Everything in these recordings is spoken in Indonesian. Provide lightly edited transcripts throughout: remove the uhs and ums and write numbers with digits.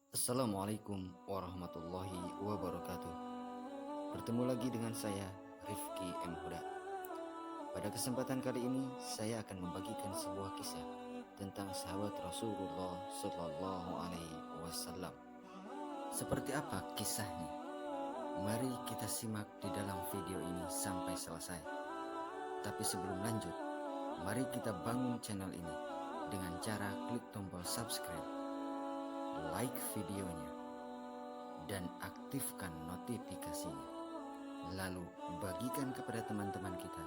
Assalamualaikum warahmatullahi wabarakatuh. Bertemu lagi dengan saya, Rifki M. Huda. Pada kesempatan kali ini, saya akan membagikan sebuah kisah tentang sahabat Rasulullah Sallallahu Alaihi Wasallam. Seperti apa kisahnya? Mari kita simak di dalam video ini sampai selesai. Tapi sebelum lanjut, mari kita bangun channel ini dengan cara klik tombol subscribe, like videonya, dan aktifkan notifikasinya. Lalu bagikan kepada teman-teman kita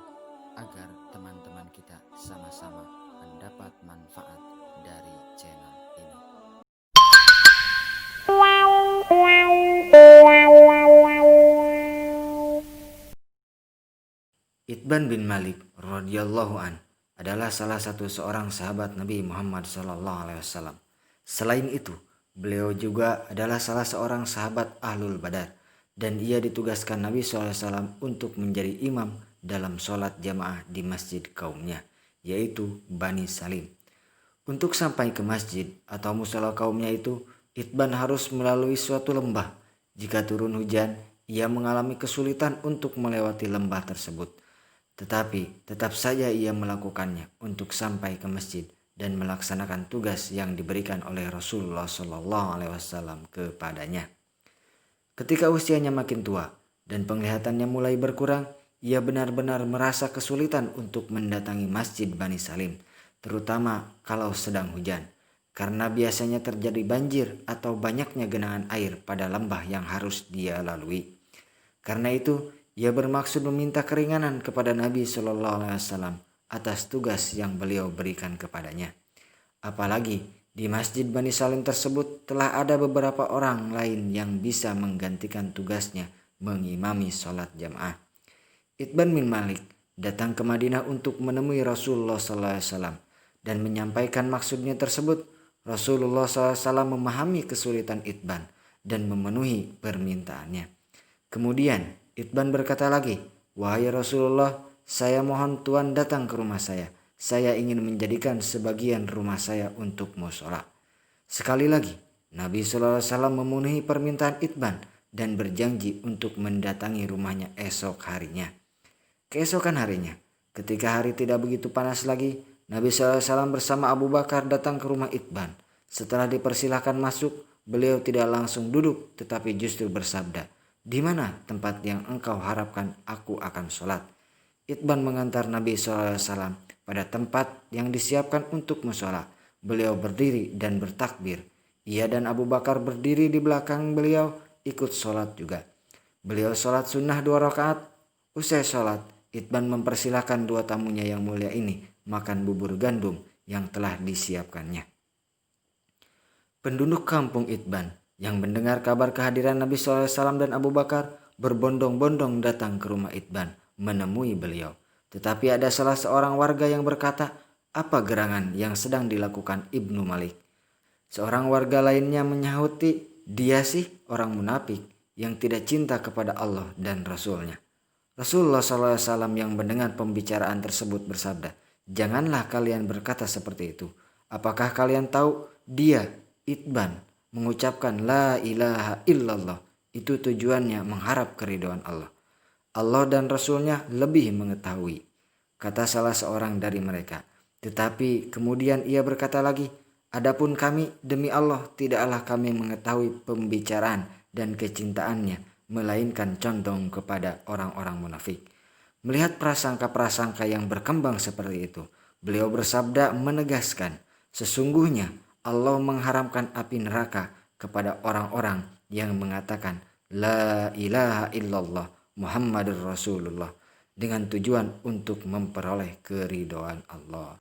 agar teman-teman kita sama-sama mendapat manfaat dari channel ini. Itban bin Malik radhiyallahu an adalah salah satu seorang sahabat Nabi Muhammad SAW. Selain itu, beliau juga adalah salah seorang sahabat Ahlul Badar, dan ia ditugaskan Nabi SAW untuk menjadi imam dalam sholat jamaah di masjid kaumnya, yaitu Bani Salim. Untuk sampai ke masjid atau musola kaumnya itu, Itban harus melalui suatu lembah. Jika turun hujan, ia mengalami kesulitan untuk melewati lembah tersebut. Tetapi tetap saja ia melakukannya untuk sampai ke masjid dan melaksanakan tugas yang diberikan oleh Rasulullah SAW kepadanya. Ketika usianya makin tua dan penglihatannya mulai berkurang, ia benar-benar merasa kesulitan untuk mendatangi masjid Bani Salim, terutama kalau sedang hujan, karena biasanya terjadi banjir atau banyaknya genangan air pada lembah yang harus dia lalui. Karena itu, ia bermaksud meminta keringanan kepada Nabi SAW atas tugas yang beliau berikan kepadanya. Apalagi di Masjid Bani Salim tersebut telah ada beberapa orang lain yang bisa menggantikan tugasnya mengimami sholat jamaah. Itban bin Malik datang ke Madinah untuk menemui Rasulullah SAW dan menyampaikan maksudnya tersebut. Rasulullah SAW memahami kesulitan Itban dan memenuhi permintaannya. Kemudian Itban berkata lagi, "Wahai Rasulullah, saya mohon Tuhan datang ke rumah saya. Saya ingin menjadikan sebagian rumah saya untuk mushola." Sekali lagi, Nabi SAW memenuhi permintaan Itban dan berjanji untuk mendatangi rumahnya esok harinya. Keesokan harinya, ketika hari tidak begitu panas lagi, Nabi SAW bersama Abu Bakar datang ke rumah Itban. Setelah dipersilahkan masuk, beliau tidak langsung duduk tetapi justru bersabda, "Di mana tempat yang engkau harapkan aku akan sholat?" Itban mengantar Nabi SAW pada tempat yang disiapkan untuk mushola. Beliau berdiri dan bertakbir. Ia dan Abu Bakar berdiri di belakang beliau ikut sholat juga. Beliau sholat sunnah 2 rakaat. Usai sholat, Itban mempersilahkan 2 tamunya yang mulia ini makan bubur gandum yang telah disiapkannya. Penduduk kampung Itban yang mendengar kabar kehadiran Nabi SAW dan Abu Bakar berbondong-bondong datang ke rumah Itban menemui beliau. Tetapi ada salah seorang warga yang berkata, "Apa gerangan yang sedang dilakukan Ibnu Malik?" Seorang warga lainnya menyahuti, "Dia sih orang munafik yang tidak cinta kepada Allah dan Rasulnya." Rasulullah SAW yang mendengar pembicaraan tersebut bersabda, "Janganlah kalian berkata seperti itu. Apakah kalian tahu dia, Itban, mengucapkan la ilaha illallah, itu tujuannya mengharap keridhaan Allah. Allah dan Rasulnya lebih mengetahui," kata salah seorang dari mereka. Tetapi kemudian ia berkata lagi, "Adapun kami, demi Allah tidaklah kami mengetahui pembicaraan dan kecintaannya, melainkan condong kepada orang-orang munafik." Melihat prasangka-prasangka yang berkembang seperti itu, beliau bersabda menegaskan, "Sesungguhnya Allah mengharamkan api neraka kepada orang-orang yang mengatakan la ilaha illallah Muhammadur Rasulullah dengan tujuan untuk memperoleh keridhaan Allah."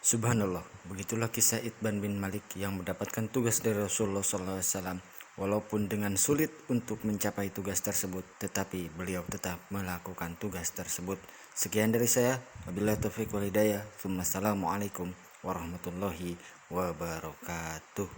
Subhanallah, begitulah kisah Itban bin Malik yang mendapatkan tugas dari Rasulullah SAW. Walaupun dengan sulit untuk mencapai tugas tersebut, tetapi beliau tetap melakukan tugas tersebut. Sekian dari saya. Wabillahi taufiq wal hidayah. Assalamualaikum warahmatullahi wabarakatuh.